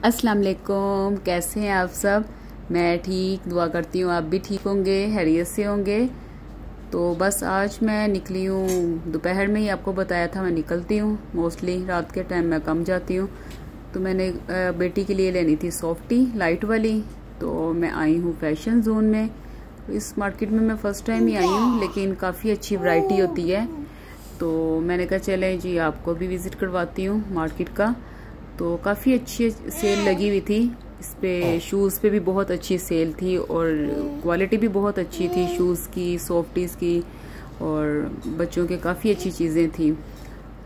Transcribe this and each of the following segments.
अस्सलाम वालेकुम, कैसे हैं आप सब। मैं ठीक, दुआ करती हूँ आप भी ठीक होंगे, खैरियत से होंगे। तो बस आज मैं निकली हूँ, दोपहर में ही आपको बताया था मैं निकलती हूँ। मोस्टली रात के टाइम मैं कम जाती हूँ। तो मैंने बेटी के लिए लेनी थी सॉफ्टी लाइट वाली। तो मैं आई हूँ फैशन जोन में। इस मार्केट में मैं फ़र्स्ट टाइम ही आई हूँ, लेकिन काफ़ी अच्छी वैरायटी होती है। तो मैंने कहा चले जी आपको भी विज़िट करवाती हूँ मार्केट का। तो काफ़ी अच्छी सेल लगी हुई थी इस पे। शूज़ पे भी बहुत अच्छी सेल थी और क्वालिटी भी बहुत अच्छी थी शूज़ की, सॉफ्टीज़ की, और बच्चों के काफ़ी अच्छी चीज़ें थी।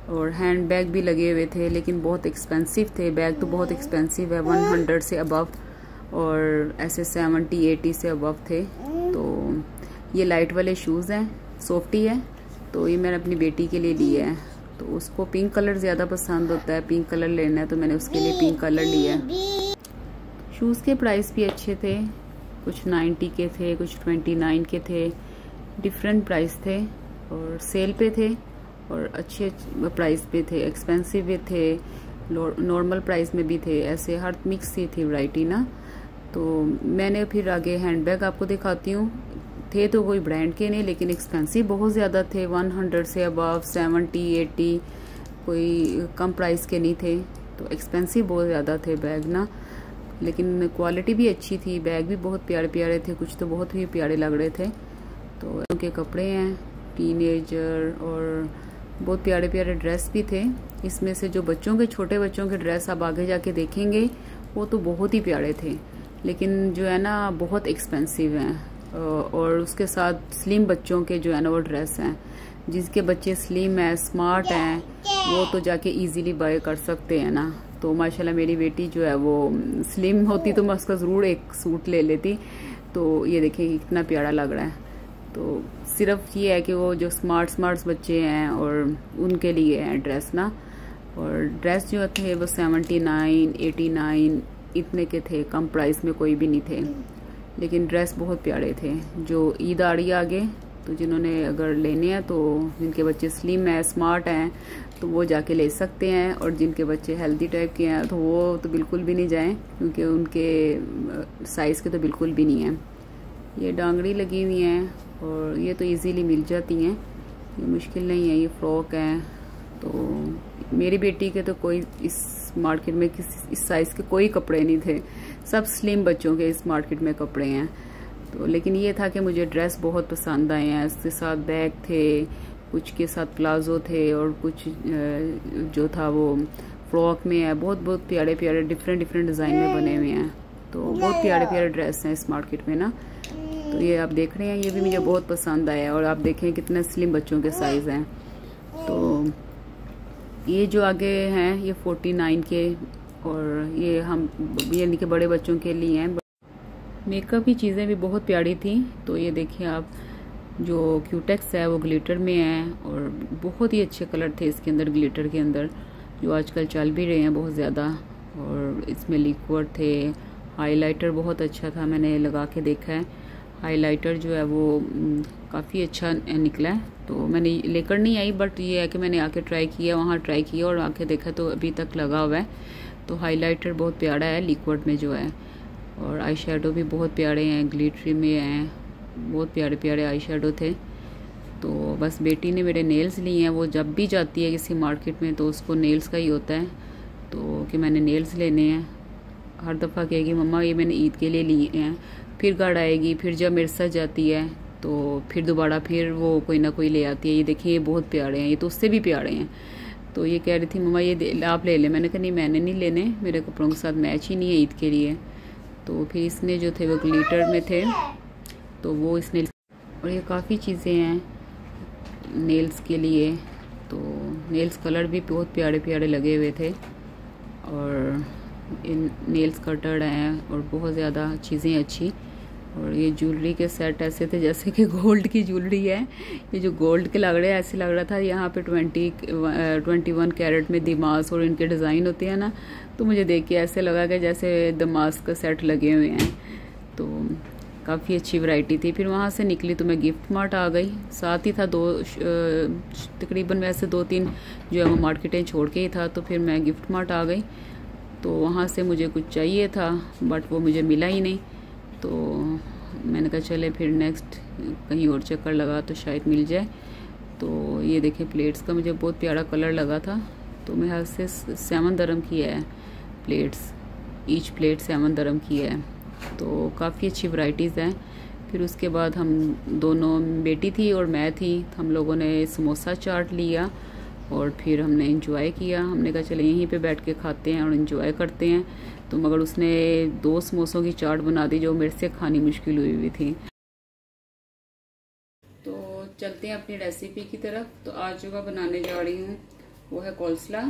और हैंड बैग भी लगे हुए थे, लेकिन बहुत एक्सपेंसिव थे। बैग तो बहुत एक्सपेंसिव है, 100 से अबव, और ऐसे 70-80 से अबव थे। तो ये लाइट वाले शूज़ हैं, सॉफ्टी है। तो ये मैंने अपनी बेटी के लिए लिए हैं। तो उसको पिंक कलर ज़्यादा पसंद होता है, पिंक कलर लेना है, तो मैंने उसके लिए पिंक कलर लिया है। शूज़ के प्राइस भी अच्छे थे, कुछ 90 के थे, कुछ 29 के थे, डिफरेंट प्राइस थे और सेल पे थे और अच्छे प्राइस पे थे, एक्सपेंसिव भी थे, नॉर्मल प्राइस में भी थे, ऐसे हर मिक्स ही थी वैरायटी ना। तो मैंने फिर आगे हैंडबैग आपको दिखाती हूँ। थे तो कोई ब्रांड के नहीं, लेकिन एक्सपेंसिव बहुत ज़्यादा थे, 100 से अबव, 70-80, कोई कम प्राइस के नहीं थे। तो एक्सपेंसिव बहुत ज़्यादा थे बैग ना, लेकिन क्वालिटी भी अच्छी थी। बैग भी बहुत प्यारे प्यारे थे, कुछ तो बहुत ही प्यारे लग रहे थे। तो उनके कपड़े हैं टीनेजर, और बहुत प्यारे प्यारे ड्रेस भी थे। इसमें से जो बच्चों के, छोटे बच्चों के ड्रेस आप आगे जाके देखेंगे वो तो बहुत ही प्यारे थे, लेकिन जो है ना बहुत एक्सपेंसिव हैं। और उसके साथ स्लिम बच्चों के जो है ना वो ड्रेस हैं, जिसके बच्चे स्लिम हैं, स्मार्ट हैं, वो तो जाके इजीली बाय कर सकते हैं ना। तो माशाल्लाह मेरी बेटी जो है वो स्लिम होती तो मैं उसका ज़रूर एक सूट ले लेती। तो ये देखिए कितना प्यारा लग रहा है। तो सिर्फ ये है कि वो जो स्मार्ट बच्चे हैं और उनके लिए हैं ड्रेस ना। और ड्रेस जो थे वो 79-89 इतने के थे, कम प्राइस में कोई भी नहीं थे, लेकिन ड्रेस बहुत प्यारे थे। जो ईद आ रही है आगे, तो जिन्होंने अगर लेने हैं, तो जिनके बच्चे स्लिम हैं, स्मार्ट हैं, तो वो जाके ले सकते हैं। और जिनके बच्चे हेल्दी टाइप के हैं तो वो तो बिल्कुल भी नहीं जाएं, क्योंकि उनके साइज़ के तो बिल्कुल भी नहीं हैं। ये डांगड़ी लगी हुई हैं और ये तो इजीली मिल जाती हैं, ये मुश्किल नहीं है। ये फ्रॉक हैं। तो मेरी बेटी के तो कोई इस मार्केट में इस साइज़ के कोई कपड़े नहीं थे, सब स्लिम बच्चों के इस मार्केट में कपड़े हैं। तो लेकिन ये था कि मुझे ड्रेस बहुत पसंद आए हैं। इसके साथ बैग थे, कुछ के साथ प्लाजो थे, और कुछ जो था वो फ्रॉक में है। बहुत बहुत प्यारे प्यारे डिफरेंट डिज़ाइन में बने हुए हैं। तो बहुत प्यारे प्यारे ड्रेस हैं इस मार्केट में ना। तो ये आप देख रहे हैं, ये भी मुझे बहुत पसंद आया। और आप देखें कितने स्लिम बच्चों के साइज़ हैं। तो ये जो आगे हैं ये 49 के, और ये यानी कि बड़े बच्चों के लिए हैं। मेकअप की चीज़ें भी बहुत प्यारी थी। तो ये देखिए आप, जो क्यूटेक्स है वो ग्लिटर में है, और बहुत ही अच्छे कलर थे इसके अंदर, ग्लिटर के अंदर, जो आजकल चल भी रहे हैं बहुत ज़्यादा। और इसमें लिक्विड थे, हाइलाइटर बहुत अच्छा था, मैंने लगा के देखा है। हाइलाइटर जो है वो काफ़ी अच्छा निकला है। तो मैंने लेकर नहीं आई, बट ये है कि मैंने आके ट्राई किया, वहाँ ट्राई किया और आके देखा तो अभी तक लगा हुआ है। तो हाइलाइटर बहुत प्यारा है लिक्विड में जो है। और आई शेडो भी बहुत प्यारे हैं, ग्लिटरी में हैं, बहुत प्यारे प्यारे आई शेडो थे। तो बस बेटी ने मेरे नेल्स लिए हैं। वो जब भी जाती है किसी मार्केट में तो उसको नेल्स का ही होता है, तो कि मैंने नेल्स लेने हैं। हर दफ़ा कहेगी मम्मा ये मैंने ईद के लिए लिए हैं। फिर घर आएगी, फिर जब मेरे साथ जाती है तो फिर दोबारा फिर वो कोई ना कोई ले आती है। ये देखिए ये बहुत प्यारे हैं, ये तो उससे भी प्यारे हैं। तो ये कह रही थी मम्मा ये आप ले लें। मैंने कहा नहीं, मैंने नहीं लेने, मेरे कपड़ों के साथ मैच ही नहीं है ईद के लिए। तो फिर इसने जो थे वो ग्लिटर में थे, तो वो इसने। और ये काफ़ी चीज़ें हैं नेल्स के लिए। तो नेल्स कलर भी बहुत प्यारे प्यारे लगे हुए थे, और इन नेल्स कटर हैं, और बहुत ज़्यादा चीज़ें अच्छी। और ये ज्वेलरी के सेट ऐसे थे जैसे कि गोल्ड की ज्वेलरी है। ये जो गोल्ड के लग रहे हैं, ऐसे लग रहा था यहाँ पे 21 कैरेट में दिमास और इनके डिज़ाइन होते हैं ना। तो मुझे देख के ऐसे लगा कि जैसे दमास का सेट लगे हुए हैं। तो काफ़ी अच्छी वैरायटी थी। फिर वहाँ से निकली तो मैं गिफ्ट मार्ट आ गई। साथ ही था तकरीबन वैसे 2-3 जो है वो मार्केटें छोड़ के ही था। तो फिर मैं गिफ्ट मार्ट आ गई। तो वहाँ से मुझे कुछ चाहिए था बट वो मुझे मिला ही नहीं। तो मैंने कहा चले फिर नेक्स्ट कहीं और चक्कर लगा तो शायद मिल जाए। तो ये देखें प्लेट्स का मुझे बहुत प्यारा कलर लगा था, तो मेरे हाथ से 7 दरम की है प्लेट्स, ईच प्लेट 7 दरम की है। तो काफ़ी अच्छी वैरायटीज़ हैं। फिर उसके बाद हम दोनों, बेटी थी और मैं थी, हम लोगों ने समोसा चाट लिया और फिर हमने इंजॉय किया। हमने कहा चले यहीं पे बैठ के खाते हैं और इंजॉय करते हैं। तो मगर उसने 2 समोसों की चाट बना दी जो मेरे से खानी मुश्किल हुई थी। तो चलते हैं अपनी रेसिपी की तरफ। तो आज जो मैं बनाने जा रही हूँ वो है कोल्सला।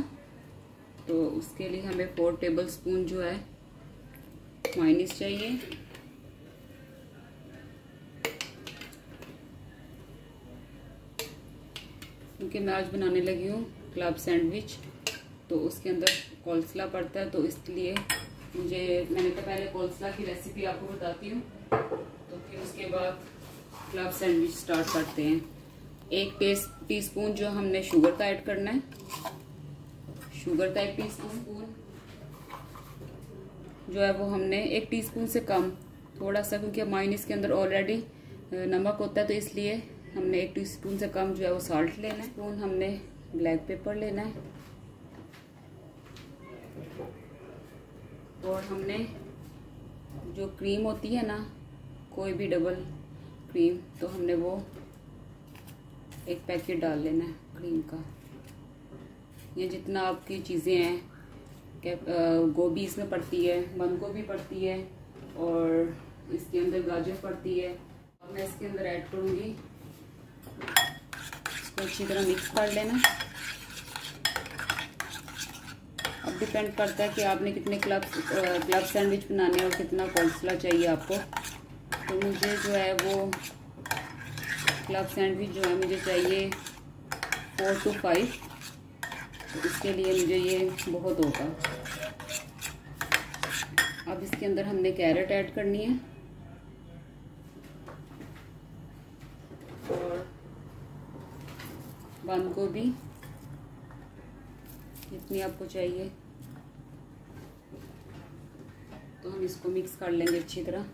तो उसके लिए हमें 4 टेबल स्पून जो है मायोनीज चाहिए। क्योंकि मैं आज बनाने लगी हूँ क्लब सैंडविच, तो उसके अंदर कोल्सला पड़ता है, तो इसलिए मैंने तो पहले कोल्सला की रेसिपी आपको बताती हूँ, तो फिर उसके बाद क्लब सैंडविच स्टार्ट करते हैं। 1 टीस्पून जो हमने शुगर का ऐड करना है, शुगर का 1 टीस्पून जो है वो हमने 1 टीस्पून से कम थोड़ा सा, क्योंकि मायोनीज के अंदर ऑलरेडी नमक होता है, तो इसलिए हमने 1 टीस्पून से कम जो है वो साल्ट लेना है। स्पून हमने ब्लैक पेपर लेना है और हमने जो क्रीम होती है ना, कोई भी डबल क्रीम, तो हमने वो 1 पैकेट डाल लेना है क्रीम का। ये जितना आपकी चीज़ें हैं, गोभी इसमें पड़ती है, बंद गोभी पड़ती है और इसके अंदर गाजर पड़ती है। अब मैं इसके अंदर ऐड करूँगी, इसको अच्छी तरह मिक्स कर लेना। अब डिपेंड करता है कि आपने कितने क्लब सैंडविच बनाने और कितना कोल्सला चाहिए आपको। तो मुझे जो है वो क्लब सैंडविच जो है मुझे चाहिए 4 to 5, तो इसके लिए मुझे ये बहुत होगा। अब इसके अंदर हमने कैरेट ऐड करनी है और बंद गोभी जितनी आपको चाहिए, तो हम इसको मिक्स कर लेंगे अच्छी तरह।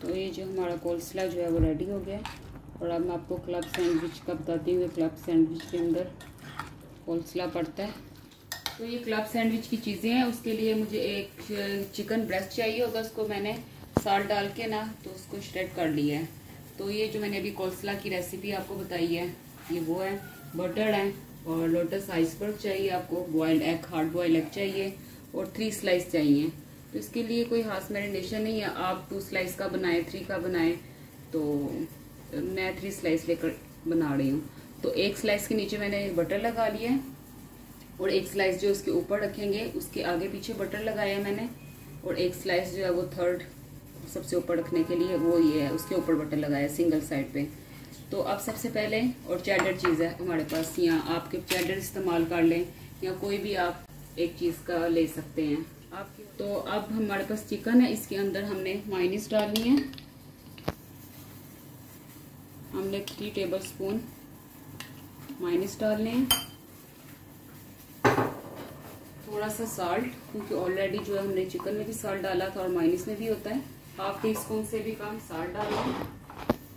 तो ये जो हमारा कोल्सला जो है वो रेडी हो गया। और अब मैं आपको क्लब सैंडविच का बताती हूँ। क्लब सैंडविच के अंदर कोल्सला पड़ता है। तो ये क्लब सैंडविच की चीज़ें हैं। उसके लिए मुझे एक चिकन ब्रेस्ट चाहिए होगा, उसको मैंने साल्ट डाल के ना तो उसको श्रेड कर लिया है। तो ये जो मैंने अभी कोल्सला की रेसिपी आपको बताई है, ये वो है। बटर है और लोटस आइसबर्ग चाहिए आपको, boiled egg, hard boiled egg चाहिए और 3 स्लाइस चाहिए। तो इसके लिए कोई खास मैरिनेशन नहीं है, आप 2 स्लाइस का बनाएं, 3 का बनाएं। तो मैं 3 स्लाइस लेकर बना रही हूँ। तो 1 स्लाइस के नीचे मैंने बटर लगा लिया है और 1 स्लाइस जो उसके ऊपर रखेंगे उसके आगे पीछे बटर लगाया है मैंने, और 1 स्लाइस जो है वो थर्ड सबसे ऊपर रखने के लिए वो ये है, उसके ऊपर बटर लगाया सिंगल साइड पे। तो अब सबसे पहले, और चेडर चीज़ है हमारे पास, या आपके चेडर इस्तेमाल कर लें या कोई भी आप एक चीज़ का ले सकते हैं आप। तो अब हमारे पास चिकन है, इसके अंदर हमने मायोनीज डालनी है। हमने 3 टेबल स्पून मायोनीज डालने हैं। थोड़ा सा साल्ट, क्योंकि ऑलरेडी जो है हमने चिकन में भी साल्ट डाला था और मायोनीज में भी होता है। 1/2 टीस्पून से भी कम साल्ट डालना है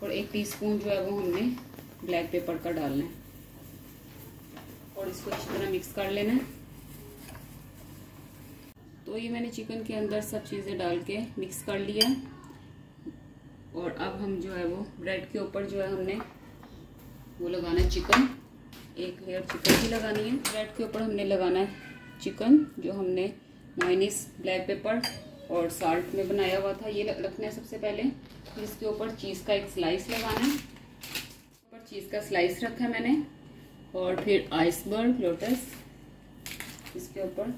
और 1 टीस्पून जो है वो हमने ब्लैक पेपर का डालना है और इसको अच्छी तरह मिक्स कर लेना है। तो ये मैंने चिकन के अंदर सब चीज़ें डाल के मिक्स कर लिया। और अब हम जो है वो ब्रेड के ऊपर जो है हमने वो लगाना है चिकन, 1 लेयर चिकन की लगानी है। ब्रेड के ऊपर हमने लगाना है चिकन जो हमने मायोनीज, ब्लैक पेपर और साल्ट में बनाया हुआ था, ये रखना है सबसे पहले। फिर इसके ऊपर चीज़ का 1 स्लाइस लगाना है, ऊपर चीज़ का स्लाइस रखा है मैंने। और फिर आइसबर्ग, लोटस इसके ऊपर,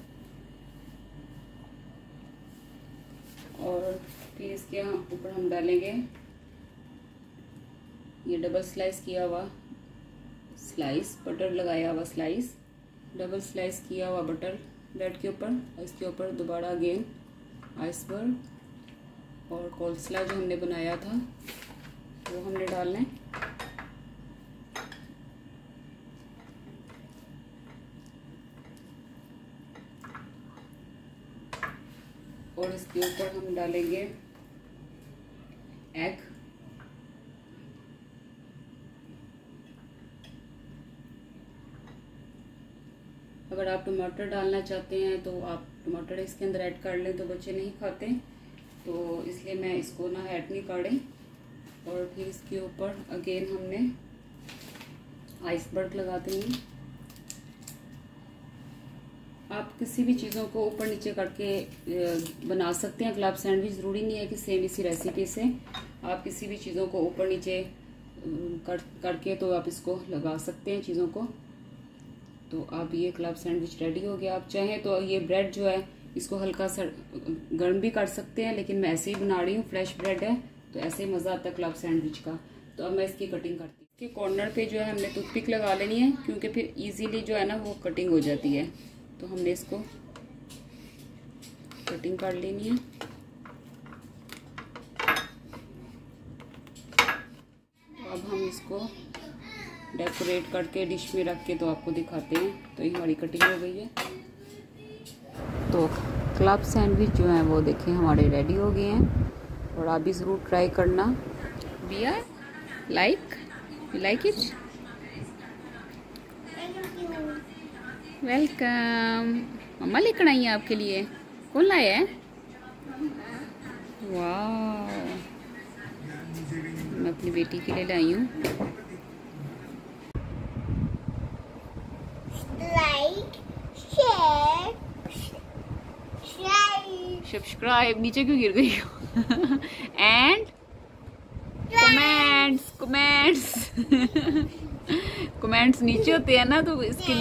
और फिर इसके ऊपर हम डालेंगे ये डबल स्लाइस किया हुआ स्लाइस, बटर लगाया हुआ स्लाइस, डबल स्लाइस किया हुआ बटर ब्रेड के ऊपर। और इसके ऊपर दोबारा अगेन आइसबर्ग और कोल्सला जो हमने बनाया था वो हमने डालना है। और इसके ऊपर हम डालेंगे एग। अगर आप टमाटर डालना चाहते हैं तो आप टमाटर इसके अंदर ऐड कर लें, तो बच्चे नहीं खाते, तो इसलिए मैं इसको ना ऐड नहीं करी। और फिर इसके ऊपर अगेन हमने आइसबर्ग लगा देंगे। आप किसी भी चीज़ों को ऊपर नीचे करके बना सकते हैं क्लब सैंडविच। ज़रूरी नहीं है कि सेम इसी रेसिपी से आप किसी भी चीज़ों को ऊपर नीचे करके तो आप इसको लगा सकते हैं चीज़ों को। तो अब ये क्लब सैंडविच रेडी हो गया। आप चाहें तो ये ब्रेड जो है इसको हल्का सा गर्म भी कर सकते हैं, लेकिन मैं ऐसे ही बना रही हूँ, फ्रेश ब्रेड है तो ऐसे ही मज़ा आता है क्लब सैंडविच का। तो अब मैं इसकी कटिंग करती हूँ। इसके कॉर्नर पे जो है हमने टूथपिक लगा लेनी है, क्योंकि फिर इजीली जो है ना वो कटिंग हो जाती है। तो हमने इसको कटिंग कर लेनी है। तो अब हम इसको डेकोरेट करके डिश में रख के तो आपको दिखाते हैं। तो ये हमारी कटिंग हो गई है। तो क्लब सैंडविच जो है वो देखिए हमारे रेडी हो गए हैं, और आप भी ज़रूर ट्राई करना। बिया यू लाइक इट? वेलकम। मम्मा लेकर आई है आपके लिए। कौन लाया है? वाह, मैं अपनी बेटी के लिए लाई हूँ। सब्सक्राइब, नीचे क्यों गिर गई हो? एंड कमेंट्स कमेंट्स नीचे होते हैं ना, तो इसके